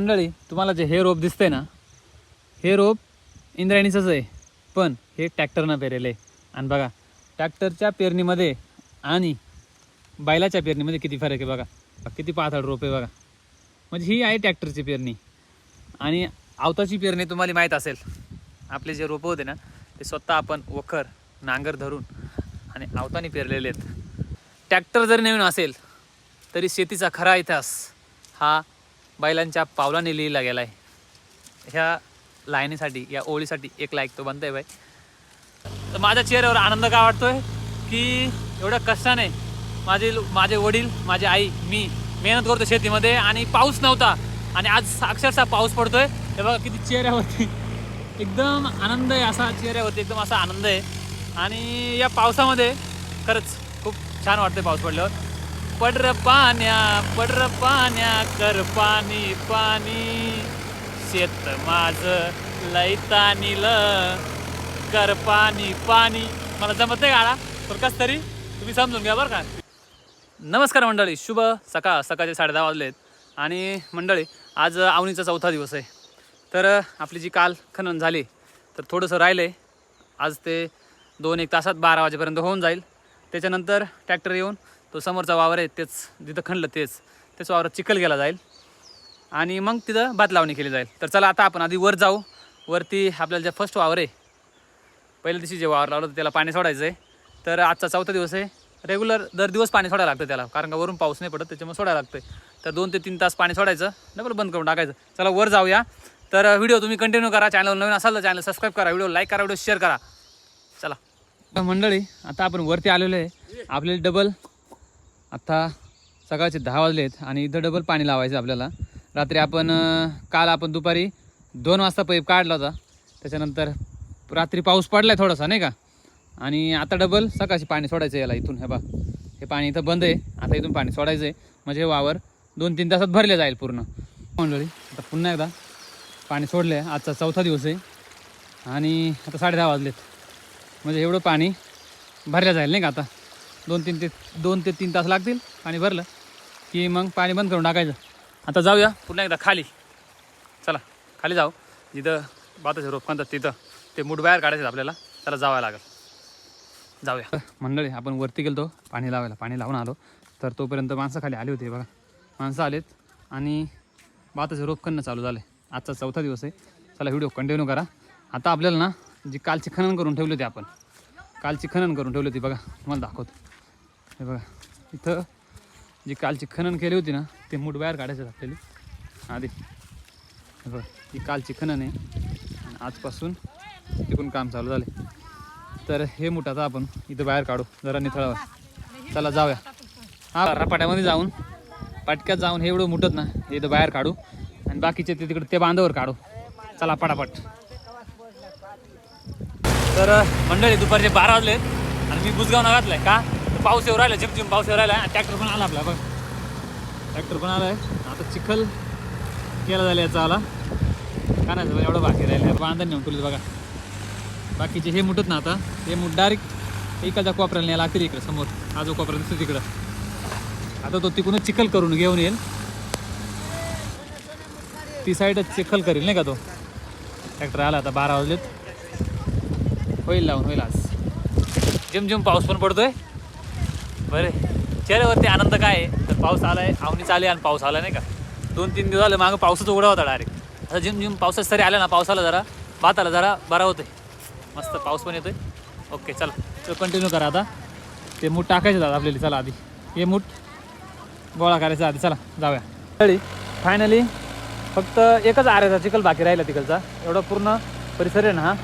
मंडळी, तुम्हाला जे हे रोप दिसतंय ना, हे रोप इंद्रायणीचंच आहे, पण हे ट्रॅक्टरनं पेरेलं आहे. आणि बघा ट्रॅक्टरच्या पेरणीमध्ये आणि बैलाच्या पेरणीमध्ये किती फरक आहे बघा. किती पातळ रोप आहे बघा. म्हणजे ही आहे ट्रॅक्टरची पेरणी. आणि आवताची पेरणी तुम्हाला माहीत असेल, आपले जे रोपं होते ना ते स्वतः आपण वखर नांगर धरून आणि आवताने पेरलेले आहेत. ट्रॅक्टर जरी नवीन असेल तरी शेतीचा खरा इतिहास हा बैलांच्या पावलाने लिहिला गेला आहे. ह्या लाईनीसाठी, या ओळीसाठी एक लाईक तो बनतोय बाई. तर माझ्या चेहऱ्यावर आनंद का वाटतोय की एवढ्या कष्टाने माझे वडील, माझी आई, मी मेहनत करतो शेतीमध्ये आणि पाऊस नव्हता आणि आज अक्षरशः पाऊस पडतोय. हे बघा किती चेहऱ्यावरती एकदम आनंद आहे, असा चेहऱ्यावरती एकदम असा आनंद आहे. आणि या पावसामध्ये खरंच खूप छान वाटतंय पाऊस पडल्यावर. पडर पाण्या कर पाणी पाणी, शेत माझं लैतानील कर पाणी पाणी. मला जमत नाही गाणं, पण कसं तरी तुम्ही समजून घ्या बरं का. नमस्कार मंडळी, शुभ सकाळ. सकाळचे 10:30 वाजलेत. आणि मंडळी, आज आवनीचा 4था दिवस आहे. तर आपली जी काल खनन झाली तर थोडंसं राहिलं आहे. आज ते 2-1 तासात 12 वाजेपर्यंत होऊन जाईल. त्याच्यानंतर ट्रॅक्टर येऊन तो समोरचा वावर आहे तेच जिथं खणलं तेच वावरात चिखल गेला जाईल आणि मग तिथं भात लावणी केली जाईल. तर चला आता आपण आधी वर जाऊ. वरती आपल्याला जे फर्स्ट वावर आहे, पहिल्या दिवशी जे वावर लावलं होतं त्याला पाणी सोडायचं आहे. तर आजचा 4था दिवस आहे. रेग्युलर दर दिवस पाणी सोडायला लागतं त्याला, कारण का वरून पाऊस नाही पडत, त्याच्यामुळे सोडायला लागतं. तर 2 ते 3 तास पाणी सोडायचं, डबल बंद करून टाकायचं. चला वर जाऊया. तर व्हिडिओ तुम्ही कंटिन्यू करा. चॅनल नवीन असाल तर चॅनल सबस्क्राईब करा, व्हिडिओ लाईक करा, व्हिडिओ शेअर करा. चला मंडळी, आता आपण वरती आलेलो आहे. आपल्याला डबल आता सकाळचे 10 वाजले आहेत आणि इथं डबल पाणी लावायचं आपल्याला. रात्री काल आपण दुपारी 2 वाजता पाईप काढला होता. त्याच्यानंतर रात्री पाऊस पडला आहे थोडासा, नाही का. आणि आता डबल सकाळची पाणी सोडायचं याला. इथून हे बा, हे पाणी इथं बंद आहे. आता इथून पाणी सोडायचं आहे, म्हणजे हे वावर 2-3 तासात भरले जाईल पूर्ण. मंडळी, आता पुन्हा एकदा पाणी सोडलं आहे. आजचा 4था दिवस आहे आणि आता 10:30 वाजलेत, म्हणजे एवढं पाणी भरलं जाईल, नाही का. आता 2 ते 3 तास लागतील. पाणी भरलं की मग पाणी बंद करून टाकायचं. आता जाऊया पुन्हा एकदा खाली. चला खाली जाऊ, जिथं भाताचे रोप खांतात तिथं ते मूठ बाहेर काढायचं आपल्याला. त्याला जावं लागेल. जाऊया मंडळी. आपण वरती गेलो पाणी लावायला, पाणी लावून आलो. तर तोपर्यंत माणसं खाली आली होती बघा. माणसं आलेत आणि भाताचे रोप खणणं चालू झालं. आजचा 4था दिवस आहे. चला व्हिडिओ कंटिन्यू करा. आता आपल्याला ना जी कालची खनन करून ठेवली होती, आपण कालची खनन करून ठेवली होती बघा, तुम्हाला दाखवतो. हे बघा, इथं जी कालची खनन केली होती ना ते मूठ बाहेर काढायचं आपल्याला आधी. हे बघा, ही कालची खनन आहे आणि आजपासून तिकडून काम चालू झाले. तर हे मूठ आता आपण इथं बाहेर काढू जरा निथळावर. चला जाऊया. हा, रपाट्यामध्ये जाऊन पाटक्यात जाऊन हे एवढं मुठत ना हे इथं बाहेर काढू आणि बाकीचे ते तिकडे ते बांधावर काढू. चला पटापट. तर मंडळी, दुपारचे 12 वाजलेत आणि मी बुजगाव घातलाय का तर पाऊस येऊ राहिला, झिमझिम पाऊस येऊ राहिला. आणि ट्रॅक्टर पण आला आपला बघ, ट्रॅक्टर पण आला आहे. आता चिखल केला झाला याचा आला कानाचं पण एवढं बाकी राहिलं. बांधण नेऊन तुला बघा. बाकीचे हे मुठत ना आता हे मूठ डायरेक्ट एखाद्या कोपऱ्याला न्यायला लागतील. इकडं समोर हा जो कोपरा दिसतो तिकडं आता तो तिकडूनच चिखल करून घेऊन येईल. ती साईडच चिखल करेल, नाही का. तो ट्रॅक्टर आला. आता 12 वाजलेत, होईल लावून, होईल आज. झिमझिम पाऊस पण पडतोय. बरे चेहऱ्यावरती आनंद काय आहे तर पाऊस आला आहे, आवनी चालली आणि पाऊस आला, नाही का. 2-3 दिवस झाले मागं पाऊसच उघडा होता डायरेक्ट. आता झिमझिम पावसाच तरी आला ना, पावसाला जरा भाताला जरा बरा होतोय. मस्त पाऊस पण येतोय. ओके चला, तर कंटिन्यू करा. आता ते मूठ टाकायचे दादा आपल्याला. चला आधी हे मूठ गोळा करायचा आधी. चला जाऊया. तरी फायनली फक्त एकच आऱ्याचा चिखल बाकी राहिला तिकडचा. एवढा पूर्ण परिसर आहे ना हा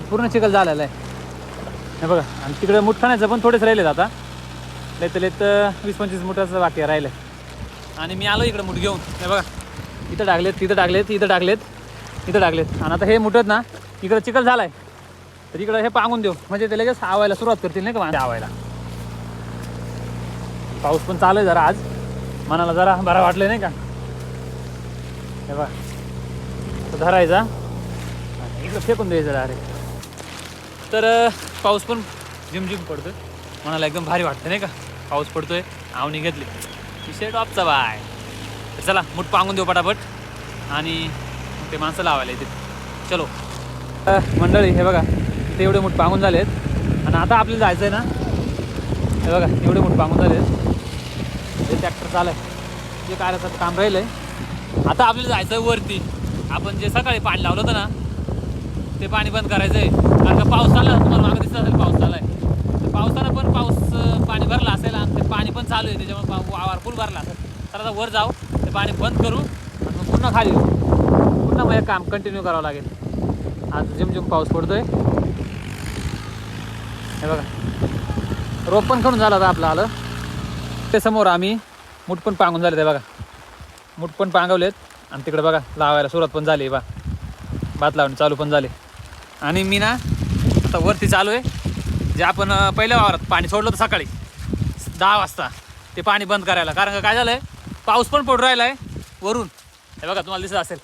पूर्ण चिखल झालेला आहे. हे बघा, आणि तिकडे मूठ खाण्याचं पण थोडेच राहिलेत. आता लयत 20-25 मुठाचं बाकी राहिलं आहे. आणि मी आलो इकडे मूठ घेऊन. हे बघा, इथं टाकलेत, तिथं टाकलेत, इथं टाकलेत, इथं टाकलेत. आणि आता हे मुठत ना इकडं चिखल झाला आहे तर इकडं हे पांगून देऊ, म्हणजे ते लगेच आवायला सुरुवात करतील, नाही का. आवायला पाऊस पण चालू आहे जरा आज, मनाला जरा बरा वाटलं, नाही का. हे बघा, धरायचा इकडं फेकून द्यायचं डायरेक्ट. तर पाऊस पण झिमझिम पडतोय, मनाला एकदम भारी वाटतं, नाही का. पाऊस पडतोय, आवणी घेतली, विषय टॉपचा बाय. चला मूठ पांगून देऊ पटापट आणि ते माणसं लावायला येते. चलो मंडळी, हे बघा इथे एवढे मूठ पांगून झालेत आणि आता आपल्याला जायचं आहे ना. हे बघा एवढे मूठ पांगून झालेत. हे ट्रॅक्टर चालू आहे, जे कार्याचं काम राहिलं आहे. आता आपल्याला जायचं आहे वरती. आपण जे सकाळी पाणी लावलं होतं ना ते पाणी बंद करायचं आहे. कारण का पाऊस आला, तुम्हाला मागं दिसत असेल पाऊस आला आहे. तर पावसानं पण पाणी भरलं असेल आणि ते पाणी पण चालू आहे, त्याच्यामुळे वावर फुल भरला असेल. तर आता वर जाऊ, ते पाणी बंद करू आणि मग पुन्हा खाली येऊ. पुन्हा मग काम कंटिन्यू करावं लागेल. आज झिमझिम पाऊस पडतोय. हे बघा रोप पण खणून झाला होता आपलं. आलं ते समोर आम्ही मूठ पण पांगून झाले. ते बघा मूठ पण पांगवलेत आणि तिकडे बघा लावायला सुरुवात पण झाली. भात लावणे चालू पण झाले. आणि मी ना आता वरती चालू आहे. जे आपण पहिल्या वावरात पाणी सोडलं होतं सकाळी 10 वाजता, ते पाणी बंद करायला. कारण का काय झालं आहे, पाऊस पण पडू राहिला आहे वरून. हे बघा तुम्हाला दिसत असेल,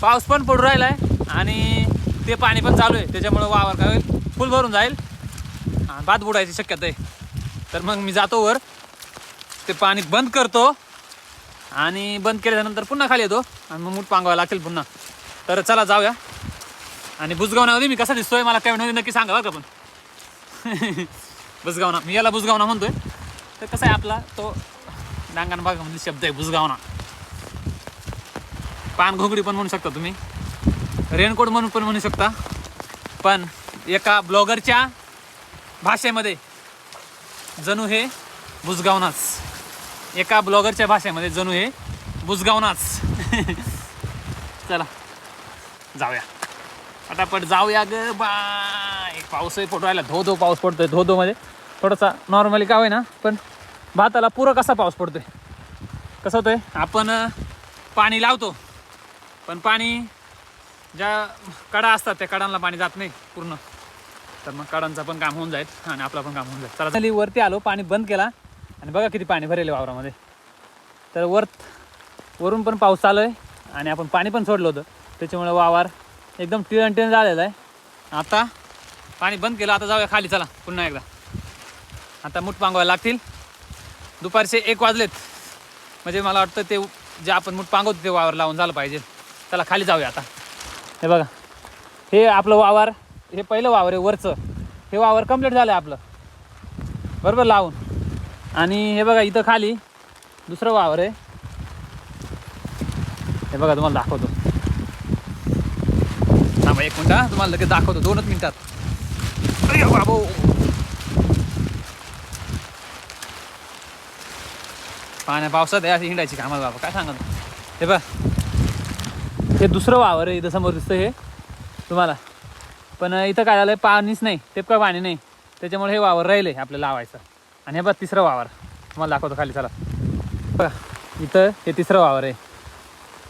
पाऊस पण पडू राहिला आहे आणि ते पाणी पण चालू आहे. त्याच्यामुळं वावर काय होईल, फुल भरून जाईल आणि भात बुडायची शक्यता आहे. तर मग मी जातो वर, ते पाणी बंद करतो आणि बंद केल्यानंतर पुन्हा खाली येतो आणि मग मूठ पांगवायला लागतील पुन्हा. तर चला जाऊया. आणि बुजगावनामध्ये मी कसा दिसतोय मला कमेंटमध्ये नक्की सांगा बरं का. पण बुजगावना, मी याला बुजगावना म्हणतोय. तर कसं आहे आपला तो डांगण भागामध्ये शब्द आहे बुजगावना. पानघोंगडी पण म्हणू शकता तुम्ही, रेनकोट म्हणून पण म्हणू शकता. पण एका ब्लॉगरच्या भाषेमध्ये जणू हे बुजगावनाच. एका ब्लॉगरच्या भाषेमध्ये जणू हे बुजगावनाच. चला जाऊया पटापट जाऊया ग बाय. पाऊसही पडू राहिला, धो धो पाऊस पडतोय. धो धो म्हणजे थोडासा नॉर्मली काय ना, पण भाताला पुरं कसा पाऊस पडतोय. कसं होतंय, आपण पाणी लावतो पण पाणी ज्या कडा असतात त्या कडांना पाणी जात नाही पूर्ण. तर मग कडांचं पण काम होऊन जाईल आणि आपलं पण काम होऊन जाईल. चला वरती आलो, पाणी बंद केला आणि बघा किती पाणी भरेल वावरामध्ये. तर वरून पण पाऊस चालू आहे आणि आपण पाणी पण सोडलं होतं, त्याच्यामुळे वावर एकदम टिळण झालेला आहे. आता पाणी बंद केलं, आता जाऊया खाली. चला पुन्हा एकदा. आता मूठ पांगवायला लागतील. दुपारचे 1 वाजलेत, म्हणजे मला वाटतं ते जे आपण मूठ पांगवतो ते वावर लावून झालं पाहिजे. चला खाली जाऊया आता. हे बघा हे आपलं वावर, हे पहिलं वावर आहे वरचं. हे वावर कंप्लीट झालं आहे आपलं बरोबर लावून. आणि हे बघा इथं खाली दुसरं वावर आहे. हे बघा तुम्हाला दाखवतो. थांबा 1 मिनिट, तुम्हाला लगेच दाखवतो 2च मिनिटात. अरे बाबो, पाण्या पावसात आहे अशी हिंडायची कामाला बाबा, काय सांगत. हे बघ हे दुसरं वावर आहे इथं समोर दिसतं हे तुम्हाला. पण इथं काय झालं आहे, पाणीच नाही, टिपका पाणी नाही, त्याच्यामुळे हे वावर राहिले आपल्याला लावायचं. आणि हे बघ तिसरं वावर तुम्हाला दाखवतो खाली. चला बघा इथं हे तिसरं वावर आहे.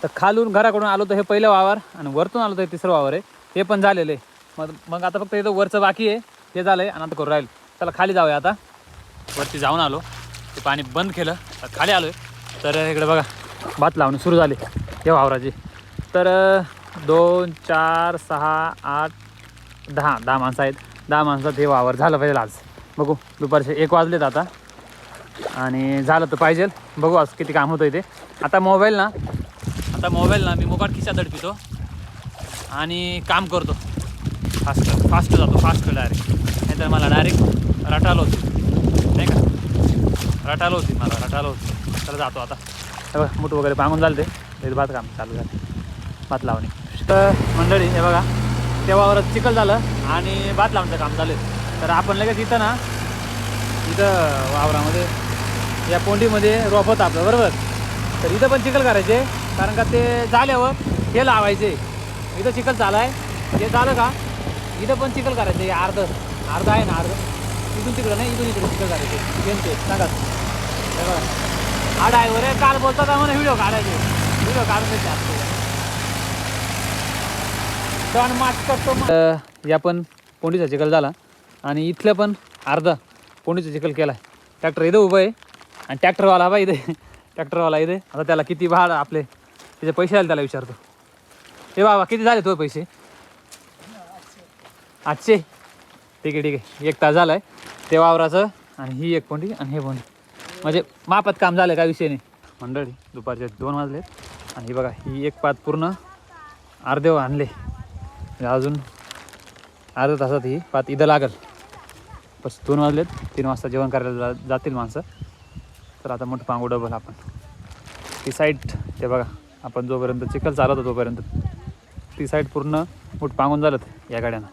तर खालून घराकडून आलो तर हे पहिलं वावर आणि वरतून आलो तर हे तिसरं वावर आहे. हे पण झालेलं आहे. मग आता फक्त इथं वरचं बाकी आहे, हे झालं आहे आणि आता करू राहील. चला खाली जाऊया आता. वरती जाऊन आलो, ते पाणी बंद केलं, खाली आलो आहे. तर इकडे बघा भात लावणे सुरू झाले या वावराची. तर 2 4 6 8 10 माणसं आहेत. 10 माणसात हे वावर झालं पाहिजे आज. बघू दुपारचे 1 वाजलेत आता आणि झालं तर पाहिजे. बघू आज किती काम होतं इथे. आता मोबाईल ना मी मोकाट खिशा दडपितो आणि काम करतो. फास्ट जातो डायरेक्ट. नाही तर मला डायरेक्ट रटाल होती, नाही का, रटाल होती. तर जातो आता. बघा मूठ वगैरे पांगून झालं, ते भात काम चालू झालं, भात लावणे. तर मंडळी हे बघा त्या वावरात चिखल झालं आणि भात लावण्याचं काम झालं. तर आपण लगेच इथं वावरामध्ये या पोंडीमध्ये रोप होतं आपलं बरोबर. तर इथं पण चिखल करायचे, कारण का ते झाल्यावर हे लावायचे. इथं चिखल झालं आहे, ते झालं का इथं पण चिखल करायचे. अर्ध आहे ना, इथून तिकडं नाही, इथून इकडे चिखल करायचे. ते सांगा हे बघा हा ड्रायव्हर आहे. काल बोलतात आम्हाला व्हिडिओ काढायचे, व्हिडिओ काढायचे असते. या पण पोंडीचा चिखल झाला आणि इथलं पण अर्धा पोंडीचा चिखल केला आहे. ट्रॅक्टर इथं उभं आहे आणि ट्रॅक्टरवाला बा इथे, ट्रॅक्टरवाला इथे. आता त्याला किती भाड आपले त्याचे पैसे आले त्याला विचारतो. हे बाबा किती झाले तो पैसे? 800. ठीक आहे 1 तास झाला आहे ते वावराचं आणि ही 1 पोंडी आणि हे पोंडी, म्हणजे मापात काम झालं, काय विषय नाही. मंडळी दुपारचे 2 वाजलेत आणि बघा ही एक पात पूर्ण अर्धे आणले म्हणजे अजून अर्ध्या तासात ही पात इथं लागल. बस 2 वाजलेत. 3 वाजता जेवण करायला जातील माणसं. तर आता मोठं पांगू डबल आपण ती साईड ते बघा आपण जोपर्यंत चिखल चालत होतो तोपर्यंत ती साईड पूर्ण मूठ पांगून झालं या गाड्यानं.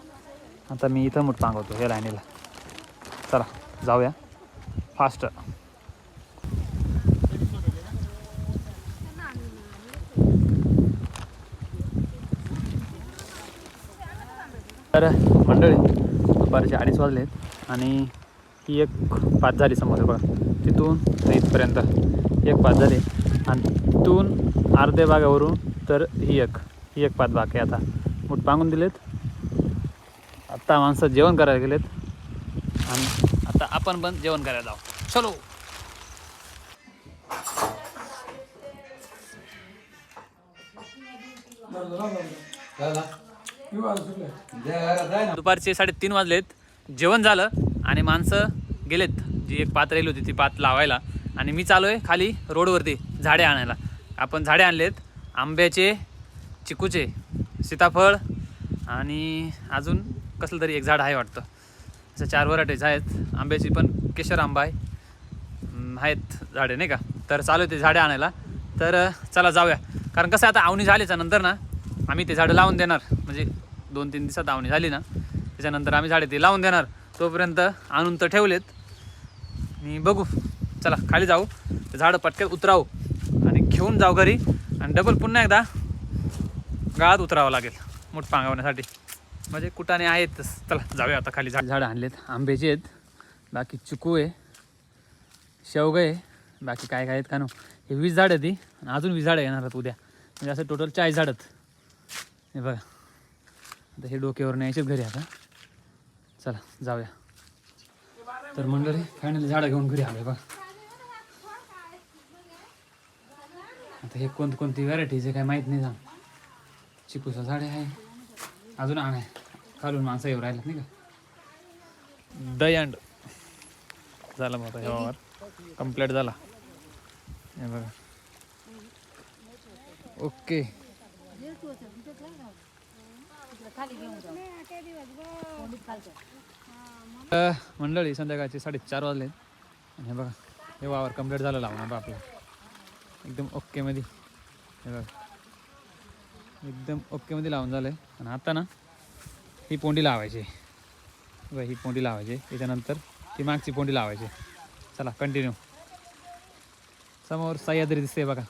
आता मी इथं मूठ पांगवतो या लाईनीला. चला जाऊया फास्ट. तर मंडळी दुपारचे 2:30 वाजलेत आणि ही एक पात झाली समोर बघा. तिथून इथपर्यंत एक पात झाली आणि तिथून अर्ध्या भागावरून तर ही एक पात बाकी. आता मूठ पांगून दिलेत. आत्ता माणसं जेवण करायला गेलेत आणि आता आपण पण जेवण करायला जाऊ. चलो. दुपारचे 3:30 वाजलेत. जेवण झालं आणि माणसं गेलेत. जी एक पात राहिली होती ती पात लावायला आणि मी चालू आहे खाली रोडवरती झाडे आणायला. आपण झाडे आणलेत आंब्याचे, चिकूचे, सीताफळ आणि अजून कसलं तरी एक झाड आहे वाटतं. असं 4 व्हरायटीज आहेत. आंब्याची पण केशर आंबा आहे आहेत झाडे नाही का. तर चालू आहे ते झाडे आणायला. तर चला जाऊया. कारण कसं आता आवणी झाल्याच्या नंतर ना आम्ही ते झाडं लावून देणार. म्हणजे 2-3 दिवसात आवणी झाली ना त्याच्यानंतर आम्ही झाडे ते लावून देणार. तोपर्यंत आणून तर ठेवलेत आणि बघू. चला खाली जाऊ. ते झाडं पटकन उतरावू आणि घेऊन जाऊ घरी आणि डबल पुन्हा एकदा गाळात उतरावं लागेल मूठ पांगवण्यासाठी. म्हणजे कुटाने आहेत. चला जाऊया आता खाली. झाडं आणलेत. आंब्याचे आहेत, बाकी चिकू आहे, शेवगा आहे, बाकी काय काय आहेत का नो. हे 20 झाडं ती आणि अजून 20 झाडं येणार आहेत उद्या. म्हणजे असं टोटल 40 झाडं. हे बघा आता हे डोक्यावर न्यायचेच घरी. आता चला जाऊया. तर मंडळी फायनली झाडं घेऊन घरी आलोय बघा. आता हे कोणती व्हरायटीज आहे काय माहीत नाही. सांग चिकूचं झाडे आहे अजून आहे खालून माणसं येऊ राहिलेत नाही का. दयंड झाला मग ह्यावर कंप्लीट झाला. हे बघा ओके. मंडळी संध्याकाळचे 4:30 वाजले आणि हे बघा हे वावर कंप्लीट झालं लावून बा आपलं एकदम ओकेमध्ये. हे बघा एकदम ओकेमध्ये लावून झालं आहे. आणि आता ना ही पोंडी लावायची बघा. ही पोंडी लावायची त्याच्यानंतर ती मागची पोंडी लावायची. चला कंटिन्यू. समोर सह्याद्री दिसते बघा.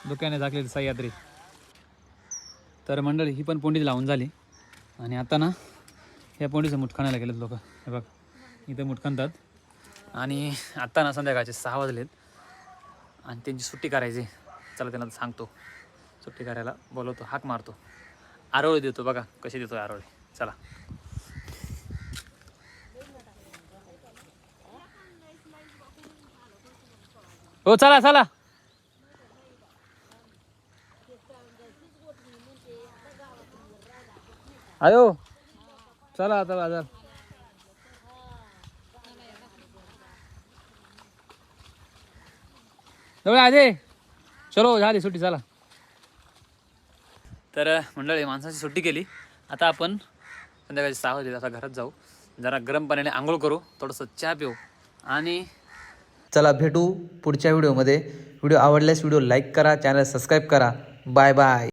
दुकाने झाकलेली सह्याद्री. तर मंडळी ही पण पोंडी लावून झाली आणि आता ना ह्या पोंडीचं मूठ खाण्याला गेलेत लोक. हे बघ इथं मूठ खणतात आणि आत्ता ना संध्याकाळचे 6 वाजलेत आणि त्यांची सुट्टी करायची. चला त्यांना सांगतो सुट्टी करायला बोलवतो, हाक मारतो, आरोळी देतो. बघा कशी देतो आरोळी. चला हो चला चला. आयो चला आता बाजार. आजे चलो झाली सुट्टी. चला. तर मंडळी माणसाची सुट्टी केली. आता आपण संध्याकाळी 6 वाजले. आता घरात जाऊ, जरा गरम पाण्याने आंघोळ करू, थोडंसं चहा पिऊ आणि चला भेटू पुढच्या व्हिडिओमध्ये. व्हिडिओ आवडल्यास व्हिडिओ लाईक करा, चॅनल सबस्क्राईब करा. Bye bye.